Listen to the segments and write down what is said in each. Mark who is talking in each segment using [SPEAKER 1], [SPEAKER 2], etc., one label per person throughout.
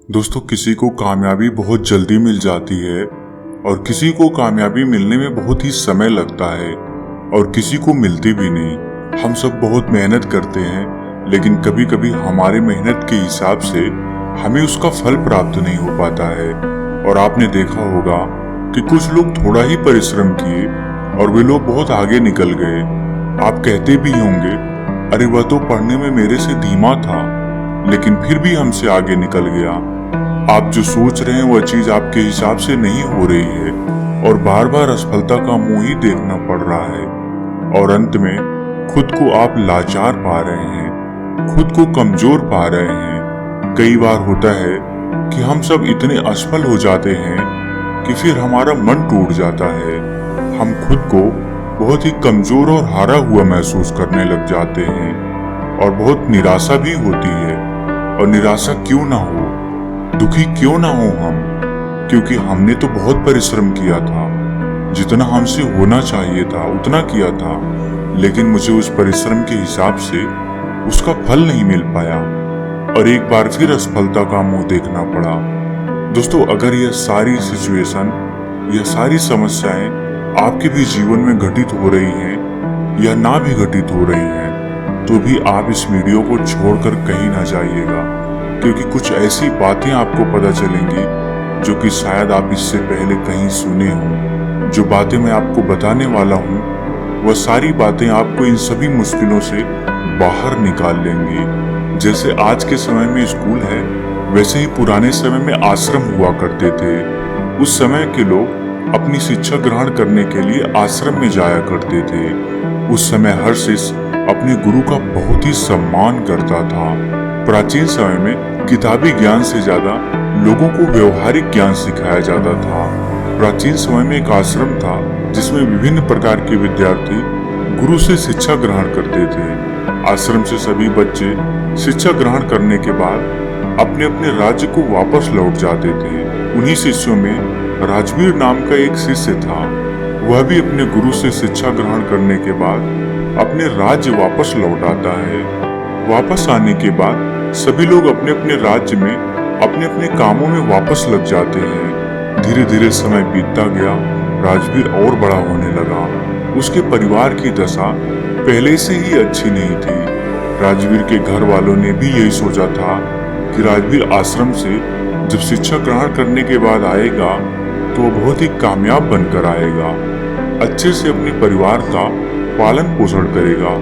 [SPEAKER 1] दोस्तों, किसी को कामयाबी बहुत जल्दी मिल जाती है और किसी को कामयाबी मिलने में बहुत ही समय लगता है और किसी को मिलती भी नहीं। हम सब बहुत मेहनत करते हैं, लेकिन कभी कभी हमारे मेहनत के हिसाब से हमें उसका फल प्राप्त नहीं हो पाता है। और आपने देखा होगा कि कुछ लोग थोड़ा ही परिश्रम किए और वे लोग बहुत आगे निकल गए। आप कहते भी होंगे, अरे वह तो पढ़ने में मेरे से धीमा था लेकिन फिर भी हमसे आगे निकल गया। आप जो सोच रहे हैं वह चीज आपके हिसाब से नहीं हो रही है और बार बार असफलता का मुंह ही देखना पड़ रहा है और अंत में खुद को आप लाचार पा रहे हैं, खुद को कमजोर पा रहे हैं। कई बार होता है कि हम सब इतने असफल हो जाते हैं कि फिर हमारा मन टूट जाता है। हम खुद को बहुत ही कमजोर और हारा हुआ महसूस करने लग जाते हैं और बहुत निराशा भी होती है। और निराशा क्यों ना हो, दुखी क्यों ना हो हम, क्योंकि हमने तो बहुत परिश्रम किया था, जितना हमसे होना चाहिए था उतना किया था, लेकिन मुझे उस परिश्रम के हिसाब से उसका फल नहीं मिल पाया और एक बार फिर असफलता का मुंह देखना पड़ा। दोस्तों, अगर यह सारी सिचुएशन, यह सारी समस्याएं आपके भी जीवन में घटित हो रही हैं या ना भी घटित हो रही हैं, तो भी आप इस वीडियो को छोड़कर कहीं ना जाइएगा, क्योंकि कुछ ऐसी बातें आपको पता चलेंगी जो कि शायद आप इससे पहले कहीं सुने हों। जो बातें मैं आपको बताने वाला हूँ वह सारी बातें आपको इन सभी मुश्किलों से बाहर निकाल लेंगी। जैसे आज के समय में स्कूल है, वैसे ही पुराने समय में आश्रम हुआ करते थे। उस समय के लोग अपनी शिक्षा ग्रहण करने के लिए आश्रम में जाया करते थे। उस समय हर शिष्य अपने गुरु का बहुत ही सम्मान करता था। प्राचीन समय में किताबी ज्ञान से ज्यादा लोगों को व्यवहारिक ज्ञान सिखाया जाता था। प्राचीन समय में एक आश्रम था जिसमें विभिन्न प्रकार के विद्यार्थी गुरु से शिक्षा ग्रहण करते थे। आश्रम से सभी बच्चे शिक्षा ग्रहण करने के बाद अपने अपने राज्य को वापस लौट जाते थे। उन्हीं शिष्यों में राजवीर नाम का एक शिष्य था। वह भी अपने गुरु से शिक्षा ग्रहण करने के बाद अपने राज्य वापस लौट आता है। वापस आने के बाद सभी लोग अपने अपने राज्य में अपने अपने कामों में वापस लग जाते हैं। धीरे धीरे समय बीतता गया, राजवीर और बड़ा होने लगा। उसके परिवार की दशा पहले से ही अच्छी नहीं थी। राजवीर के घर वालों ने भी यही सोचा था कि राजवीर आश्रम से जब शिक्षा ग्रहण करने के बाद आएगा तो वो बहुत ही कामयाब बनकर आएगा, अच्छे से अपने परिवार का पालन पोषण करेगा।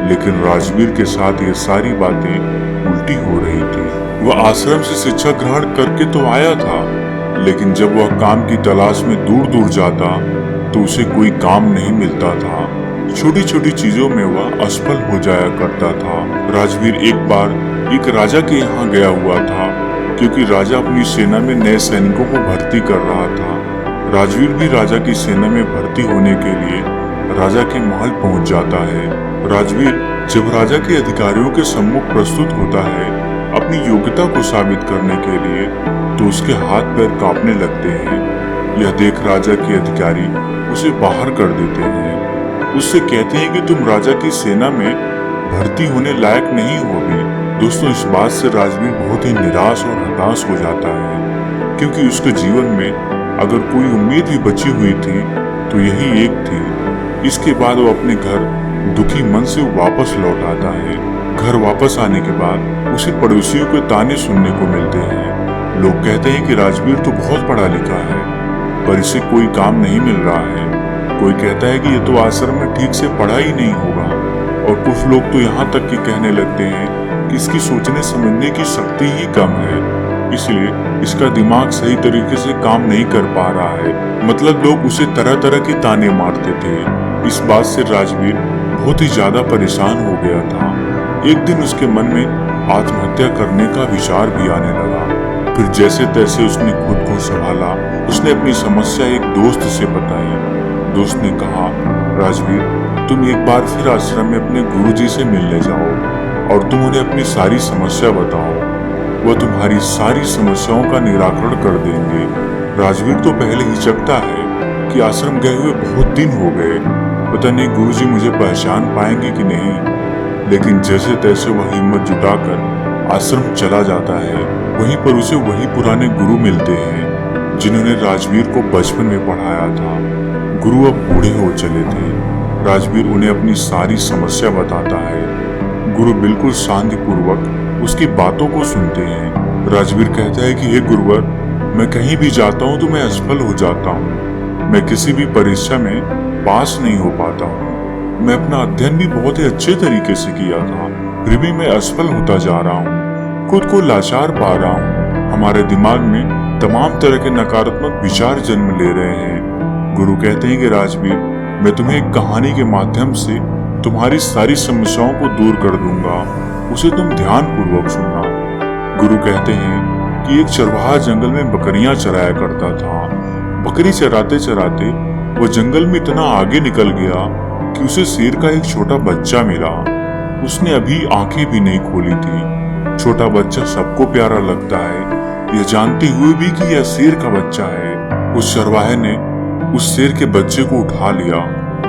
[SPEAKER 1] लेकिन राजवीर के साथ ये सारी बातें उल्टी हो रही थी। वह आश्रम से शिक्षा ग्रहण करके तो आया था, लेकिन जब वह काम की तलाश में दूर दूर जाता तो उसे कोई काम नहीं मिलता था। छोटी छोटी चीजों में वह असफल हो जाया करता था। राजवीर एक बार एक राजा के यहाँ गया हुआ था, क्योंकि राजा अपनी सेना में नए सैनिकों को भर्ती कर रहा था। राजवीर भी राजा की सेना में भर्ती होने के लिए राजा के महल पहुंच जाता है। राजवीर जब राजा के अधिकारियों के सम्मुख प्रस्तुत होता है अपनी योग्यता को साबित करने के लिए, तो उसके हाथ पैर कांपने लगते हैं। यह देख राजा के अधिकारी उसे बाहर कर देते हैं। उससे कहते हैं कि तुम राजा की सेना में भर्ती होने लायक नहीं होगे। दोस्तों, इस बात से राजवीर बहुत ही निराश और हताश हो जाता है, क्योंकि उसके जीवन में अगर कोई उम्मीद भी बची हुई थी तो यही एक थी। इसके बाद वो अपने घर दुखी मन से वापस लौट आता है। घर वापस आने के बाद उसे पड़ोसियों के ताने सुनने को मिलते हैं। लोग कहते हैं कि राजवीर तो बहुत पढ़ा लिखा है, पर इसे कोई काम नहीं मिल रहा है। कोई कहता है कि ये तो आश्रम में ठीक से पढ़ा ही नहीं होगा, और कुछ लोग तो यहाँ तक कि कहने लगते हैं कि इसकी सोचने समझने की शक्ति ही कम है, इसलिए इसका दिमाग सही तरीके से काम नहीं कर पा रहा है। मतलब लोग उसे तरह तरह के ताने मारते थे। इस बात से राजवीर बहुत ही ज्यादा परेशान हो गया था। एक दिन उसके मन में आत्महत्या करने का विचार भी आने लगा। फिर जैसे तैसे उसने खुद को संभाला। उसने अपनी समस्या एक दोस्त से बताई। दोस्त ने कहा, राजवीर, तुम एक बार फिर आश्रम में अपने गुरुजी से मिलने जाओ और तुम उन्हें अपनी सारी समस्या बताओ, वह तुम्हारी सारी समस्याओं का निराकरण कर देंगे। राजवीर तो पहले हिचकता है कि आश्रम गए हुए बहुत दिन हो गए, पता नहीं गुरुजी मुझे पहचान पाएंगे कि नहीं। लेकिन जैसे तैसे वह हिम्मत जुटाकर आश्रम चला जाता है वहीं पर उसे वही पुराने गुरु मिलते हैं जिन्होंने राजवीर को बचपन में पढ़ाया था। गुरु अब बूढ़े हो चले थे। राजवीर उन्हें अपनी सारी समस्या बताता है। गुरु बिल्कुल शांतिपूर्वक उसकी बातों को सुनते हैं। राजवीर कहता है कि हे गुरुवर, मैं कहीं भी जाता हूँ तो मैं असफल हो जाता हूँ। मैं किसी भी परीक्षा में पास नहीं हो पाता हूँ। मैं अपना अध्ययन भी बहुत ही अच्छे तरीके से किया था, फिर भी मैं असफल होता जा रहा हूँ। खुद को लाचार पा रहा हूँ। हमारे दिमाग में तमाम तरह के नकारात्मक विचार जन्म ले रहे हैं। गुरु कहते हैं कि राजवीर, मैं तुम्हें एक कहानी के माध्यम से तुम्हारी सारी समस्याओं को दूर कर दूंगा। उसे तुम ध्यान पूर्वक सुनना। गुरु कहते हैं कि एक चरवाहा जंगल में बकरियां चराया करता था। बकरी चराते चराते वो जंगल में इतना आगे निकल गया कि उसे शेर का एक छोटा बच्चा मिला। उसने अभी आंखें भी नहीं खोली थी। छोटा बच्चा सबको प्यारा लगता है, यह जानते हुए भी कि यह शेर का बच्चा है। उस चरवाहे ने उस शेर के बच्चे को उठा लिया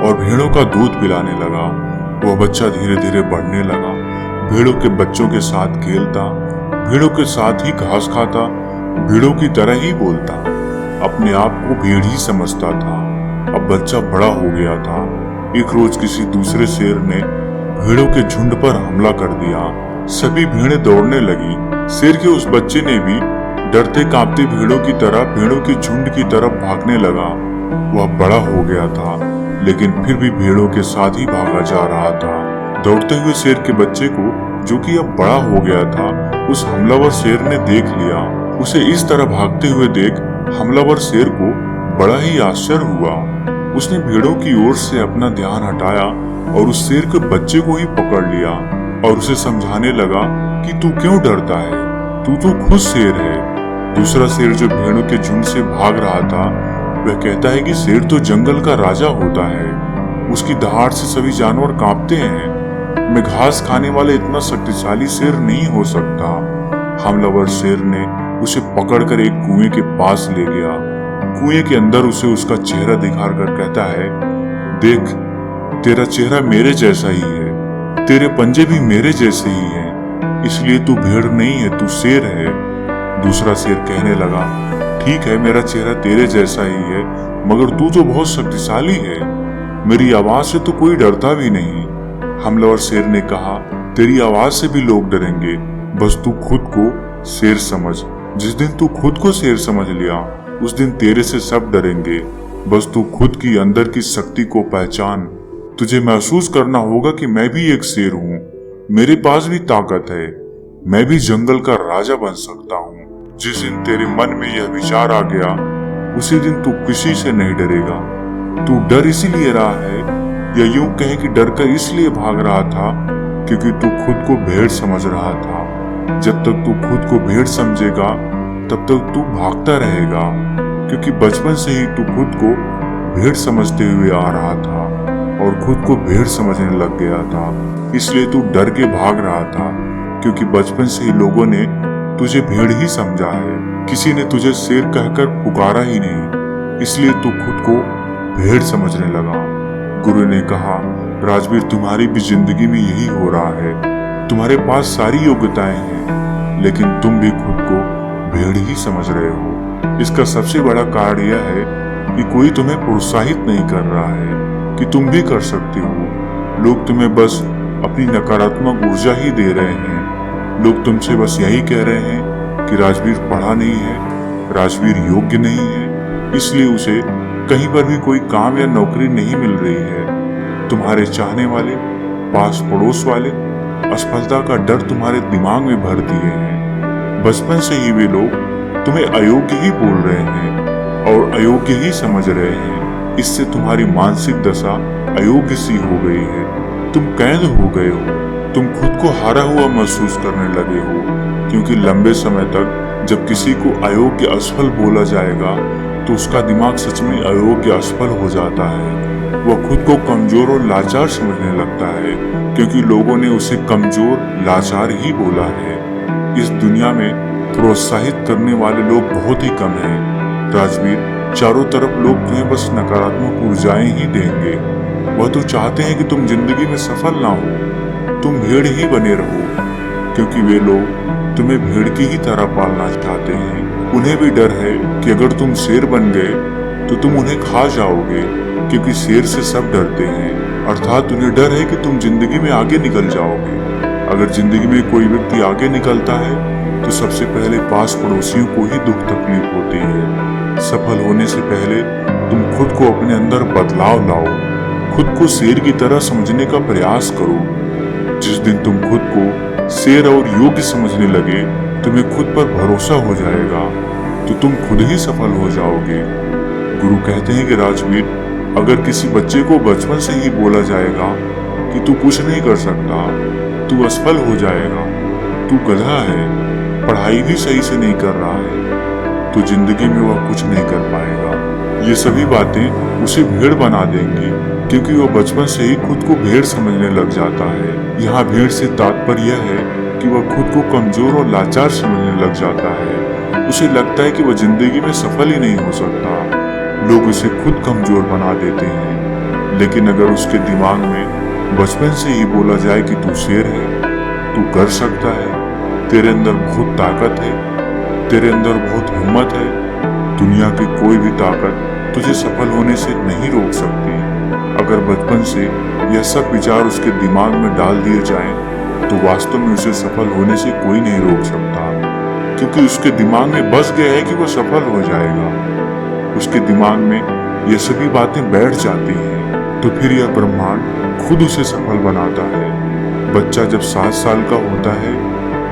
[SPEAKER 1] और भेड़ों का दूध पिलाने लगा। वह बच्चा धीरे धीरे बढ़ने लगा। भेड़ों के बच्चों के साथ खेलता, भेड़ों के साथ ही घास खाता, भेड़ों की तरह ही बोलता, अपने आप को भेड़ ही समझता था। अब बच्चा बड़ा हो गया था। एक रोज किसी दूसरे शेर ने भेड़ों के झुंड पर हमला कर दिया। सभी भेड़ें दौड़ने लगी। शेर के उस बच्चे ने भी डरते कांपते भेड़ों की तरह भेड़ों के झुंड की तरफ भागने लगा। वह बड़ा हो गया था, लेकिन फिर भी भेड़ों के साथ ही भागा जा रहा था। दौड़ते हुए शेर के बच्चे को, जो कि अब बड़ा हो गया था, उस हमलावर शेर ने देख लिया। उसे इस तरह भागते हुए देख हमलावर शेर को बड़ा ही आश्चर्य हुआ। उसने भेड़ों की ओर से अपना ध्यान हटाया और उस शेर के बच्चे को ही पकड़ लिया और उसे समझाने लगा कि तू क्यों डरता है, तू तो खुद शेर है। दूसरा शेर जो भेड़ों के झुंड से भाग रहा था, वह कहता है कि शेर तो जंगल का राजा होता है। उसकी दहाड़ से सभी जानवर कांपते हैं। मैं घास खाने वाले इतना शक्तिशाली शेर नहीं हो सकता। हमलावर शेर ने उसे पकड़कर एक कुएं के पास ले गया। कुएं के अंदर उसे उसका चेहरा दिखाकर कहता है, देख, तेरा चेहरा मेरे जैसा ही है, तेरे पंजे भी मेरे जैसे ही हैं, इसलिए तू भेड़ नहीं है, तू शेर है। दूसरा शेर कहने लगा, ठीक है, मेरा चेहरा तेरे जैसा ही है, मगर तू तो बहुत शक्तिशाली है। मेरी आवाज से तो कोई डरता भी नहीं। हमलावर शेर ने कहा, तेरी आवाज से भी लोग डरेंगे, बस तू खुद को शेर समझ। जिस दिन तू खुद को शेर समझ लिया, उस दिन तेरे से सब डरेंगे। बस तू खुद की अंदर की शक्ति को पहचान। तुझे महसूस करना होगा कि मैं भी एक शेर हूँ, मेरे पास भी ताकत है, मैं भी जंगल का राजा बन सकता हूँ। जिस दिन तेरे मन में यह विचार आ गया, उसी दिन तू किसी से नहीं डरेगा। तू डर इसीलिए रहा है, या यूं कहे कि डर कर इसलिए भाग रहा था क्योंकि तू खुद को भेड़ समझ रहा था। जब तक तू खुद को भेड़ समझेगा, तब तक तू भागता रहेगा, क्योंकि बचपन से ही तू खुद को भेड़ समझते हुए आ रहा था और खुद को भेड़ समझने लग गया था। इसलिए तू डर के भाग रहा था, क्योंकि बचपन से ही लोगों ने तुझे भेड़ ही समझा है। किसी ने तुझे शेर कहकर पुकारा ही नहीं, इसलिए तू खुद को भेड़ समझने लगा। गुरु ने कहा, राजवीर, तुम्हारी भी जिंदगी में यही हो रहा है। तुम्हारे पास सारी योग्यताएं हैं, लेकिन तुम भी खुद को भेड़ ही समझ रहे हो। इसका सबसे बड़ा कारण यह है कि कोई तुम्हें प्रोत्साहित नहीं कर रहा है कि तुम भी कर सकते हो। लोग तुम्हें बस अपनी नकारात्मक ऊर्जा ही दे रहे हैं। लोग तुमसे बस यही कह रहे हैं कि राजवीर पढ़ा नहीं है, राजवीर योग्य नहीं है, इसलिए उसे कहीं पर भी कोई काम या नौकरी नहीं मिल रही है। तुम्हारे चाहने वाले, पास पड़ोस वाले असफलता का डर तुम्हारे दिमाग में भर दिए हैं। बचपन से ही वे लोग तुम्हें अयोग्य ही बोल रहे हैं और अयोग्य ही समझ रहे हैं। इससे तुम्हारी मानसिक दशा अयोग्य सी हो गई है। तुम कैद हो गए हो। तुम खुद को हारा हुआ महसूस करने लगे हो, क्योंकि लंबे समय तक जब किसी को अयोग्य असफल बोला जाएगा तो उसका दिमाग सच में अयोग्य असफल हो जाता है। वह खुद को कमजोर और लाचार समझने लगता है, क्योंकि लोगों ने उसे कमजोर, लाचार ही बोला है। इस दुनिया में प्रोत्साहित करने वाले लोग बहुत ही कम हैं। राजवीर, चारों तरफ लोग तुम्हें बस नकारात्मक ऊर्जाएं ही देंगे। वह तो चाहते हैं कि तुम जिंदगी में सफल ना हो, तुम भेड़ ही बने रहो, क्योंकि वे लोग तुम्हें भेड़ की ही तरह पालना चाहते हैं। उन्हें भी डर है कि अगर तुम शेर बन गए तो तुम उन्हें खा जाओगे, क्योंकि शेर से सब डरते हैं। अर्थात उन्हें डर है कि तुम जिंदगी में आगे निकल जाओगे। अगर जिंदगी में कोई व्यक्ति आगे निकलता है तो सबसे पहले पास पड़ोसियों को ही दुख तकलीफ होती है। सफल होने से पहले तुम खुद को अपने अंदर बदलाव लाओ, खुद को शेर की तरह समझने का प्रयास करो। जिस दिन तुम खुद को शेर और योग्य समझने लगे, तुम्हें खुद पर भरोसा हो जाएगा, तो तुम खुद ही सफल हो जाओगे। गुरु कहते हैं कि राजवीर, अगर किसी बच्चे को बचपन से ही बोला जाएगा कि तू कुछ नहीं कर सकता, तू असफल हो जाएगा, तू गधा है, पढ़ाई भी सही से नहीं कर रहा है, तो जिंदगी में वह कुछ नहीं कर पाएगा। ये सभी बातें उसे भेड़ बना देंगी, क्योंकि वह बचपन से ही खुद को भेड़ समझने लग जाता है। यहाँ भेड़ से तात्पर्य यह है कि वह खुद को कमजोर और लाचार समझने लग जाता है। उसे लगता है कि वह जिंदगी में सफल ही नहीं हो सकता। लोग उसे खुद कमजोर बना देते हैं। लेकिन अगर उसके दिमाग में बचपन से ही बोला जाए कि तू शेर है, तू कर सकता है, तेरे अंदर बहुत ताकत है, तेरे अंदर बहुत हिम्मत है, दुनिया की कोई भी ताकत तुझे सफल होने से नहीं रोक सकती। अगर बचपन से यह सब विचार उसके दिमाग में डाल दिए जाएं, तो वास्तव में उसे सफल होने से कोई नहीं रोक सकता, क्योंकि उसके दिमाग में बस गया है कि वह सफल हो जाएगा। उसके दिमाग में ये सभी बातें बैठ जाती हैं, तो फिर यह ब्रह्मांड खुद उसे सफल बनाता है। बच्चा जब 7 साल का होता है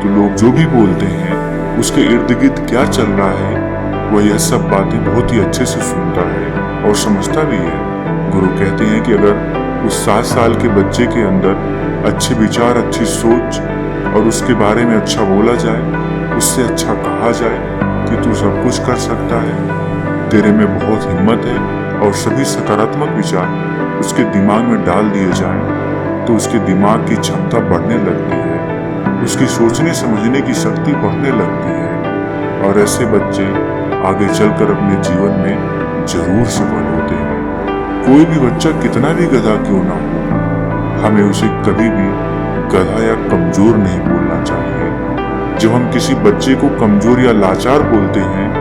[SPEAKER 1] तो लोग जो भी बोलते हैं, उसके इर्द गिर्द क्या चल रहा है, वह यह सब बातें बहुत ही अच्छे से सुनता है और समझता भी है। गुरु कहते हैं कि अगर उस 7 साल के बच्चे के अंदर अच्छे विचार, अच्छी सोच और उसके बारे में अच्छा बोला जाए, उससे अच्छा कहा जाए कि तू सब कुछ कर सकता है, तेरे में बहुत हिम्मत है, और सभी सकारात्मक विचार उसके दिमाग में डाल दिए जाएं, तो उसके दिमाग की क्षमता बढ़ने लगती है, उसकी सोचने समझने की शक्ति बढ़ने लगती है, और ऐसे बच्चे आगे चलकर अपने जीवन में जरूर सफल होते हैं। कोई भी बच्चा कितना भी गधा क्यों ना हो, हमें उसे कभी भी गधा या कमजोर नहीं बोलना चाहिए। जब हम किसी बच्चे को कमजोर या लाचार बोलते हैं,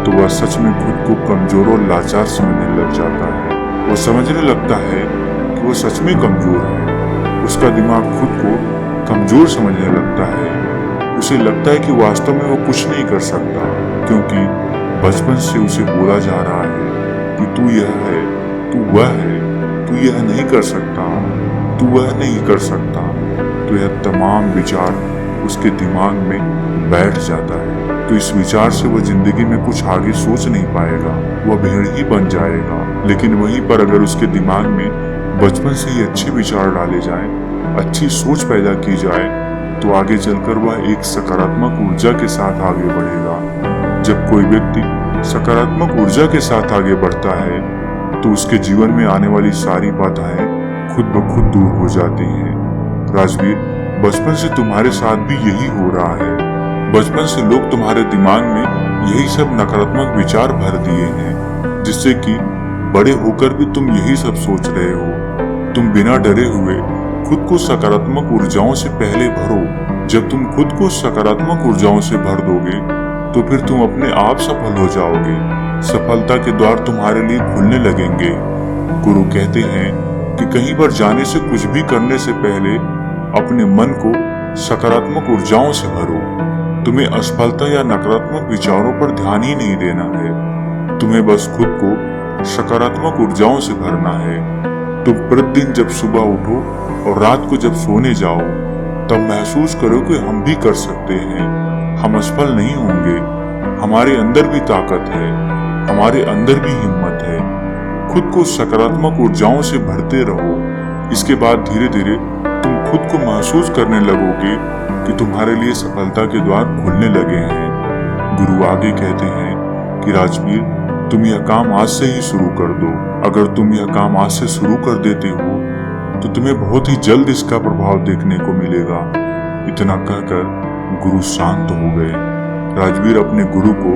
[SPEAKER 1] तो वह सच में खुद को कमजोर और लाचार समझने लग जाता है। वह समझने लगता है कि वह सच में कमजोर है। उसका दिमाग खुद को कमजोर समझने लगता है। उसे लगता है कि वास्तव में वो कुछ नहीं कर सकता, क्योंकि बचपन से उसे बोला जा रहा है कि तू यह है, तू वह है, तू यह नहीं कर सकता, तू वह नहीं कर सकता। तो यह तमाम विचार उसके दिमाग में बैठ जाता है। तो इस विचार से वह जिंदगी में कुछ आगे सोच नहीं पाएगा, वह भेड़ ही बन जाएगा। लेकिन वहीं पर अगर उसके दिमाग में बचपन से ही अच्छे विचार डाले जाएं, अच्छी सोच पैदा की जाए, तो आगे चलकर वह एक सकारात्मक ऊर्जा के साथ आगे बढ़ेगा। जब कोई व्यक्ति सकारात्मक ऊर्जा के साथ आगे बढ़ता है, तो उसके जीवन में आने वाली सारी बाधाएं खुद ब खुद दूर हो जाती हैं। राजवीर, बचपन से तुम्हारे साथ भी यही हो रहा है। बचपन से लोग तुम्हारे दिमाग में यही सब नकारात्मक विचार भर दिए हैं, जिससे कि बड़े होकर भी तुम यही सब सोच रहे हो। तुम बिना डरे हुए खुद को सकारात्मक ऊर्जाओं से पहले भरो। जब तुम खुद को सकारात्मक ऊर्जाओं से भर दोगे, तो फिर तुम अपने आप सफल हो जाओगे। सफलता के द्वार तुम्हारे लिए खुलने लगेंगे। गुरु कहते हैं कि कहीं पर जाने से, कुछ भी करने से पहले अपने मन को सकारात्मक ऊर्जाओं से भरो। तुम्हें असफलता या नकारात्मक विचारों पर ध्यान ही नहीं देना है। तुम्हें बस खुद को सकारात्मक ऊर्जाओं से भरना है। तुम प्रतिदिन जब सुबह उठो और रात को जब सोने जाओ, तब महसूस करो कि हम भी कर सकते हैं, हम असफल नहीं होंगे, हमारे अंदर भी ताकत है, हमारे अंदर भी हिम्मत है। खुद को सकारात्मक ऊर्जाओं से भरते रहो। इसके बाद धीरे धीरे तुम खुद को महसूस करने लगोगे कि तुम्हारे लिए सफलता के द्वार खुलने लगे हैं। गुरु आगे कहते हैं कि राजवीर, तुम यह काम आज से ही शुरू कर दो। अगर तुम यह काम आज से शुरू कर देते हो, तो तुम्हें बहुत ही जल्द इसका प्रभाव देखने को मिलेगा। इतना कहकर गुरु शांत हो गए। राजवीर अपने गुरु को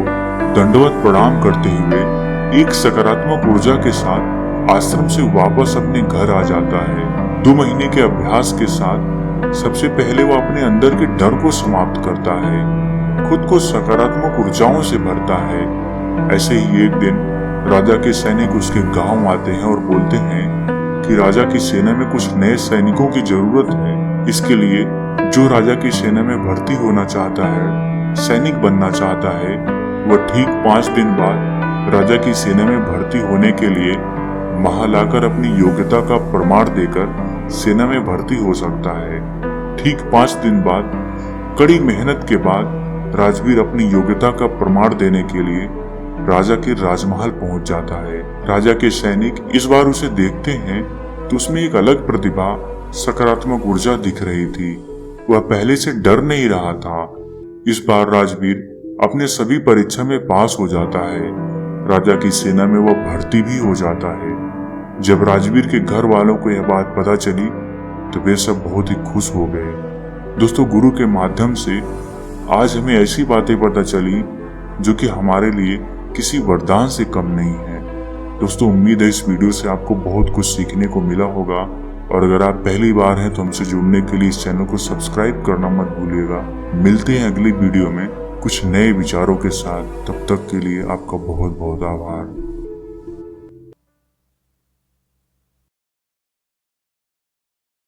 [SPEAKER 1] दंडवत प्रणाम करते हुए एक सकारात्मक ऊर्जा के साथ आश्रम से वापस अपने घर आ जाता है। 2 महीने के अभ्यास के साथ सबसे पहले वो अपने अंदर के डर को समाप्त करता है, खुद को सकारात्मक ऊर्जाओं से भरता है। ऐसे ही एक दिन राजा के सैनिक उसके गांव आते हैं और बोलते हैं कि राजा की सेना में कुछ नए सैनिकों की जरूरत है। इसके लिए जो राजा की सेना में भर्ती होना चाहता है, सैनिक बनना चाहता है, वह ठीक 5 दिन बाद राजा की सेना में भर्ती होने के लिए महल आकर अपनी योग्यता का प्रमाण देकर सेना में भर्ती हो सकता है। ठीक 5 दिन बाद कड़ी मेहनत के बाद राजवीर अपनी योग्यता का प्रमाण देने के लिए राजा के राजमहल पहुंच जाता है। राजा के सैनिक इस बार उसे देखते हैं तो उसमें एक अलग प्रतिभा, सकारात्मक ऊर्जा दिख रही थी। वह पहले से डर नहीं रहा था। इस बार राजवीर अपने सभी परीक्षा में पास हो जाता है। राजा की सेना में वह भर्ती भी हो जाता है। जब राजवीर के घर वालों को यह बात पता चली तो वे सब बहुत ही खुश हो गए। दोस्तों, गुरु के माध्यम से आज हमें ऐसी बातें पता चली जो कि हमारे लिए किसी वरदान से कम नहीं है। दोस्तों, उम्मीद है इस वीडियो से आपको बहुत कुछ सीखने को मिला होगा, और अगर आप पहली बार हैं तो हमसे जुड़ने के लिए इस चैनल को सब्सक्राइब करना मत भूलिएगा। मिलते हैं अगली वीडियो में कुछ नए विचारों के साथ। तब तक के लिए आपका बहुत बहुत आभार।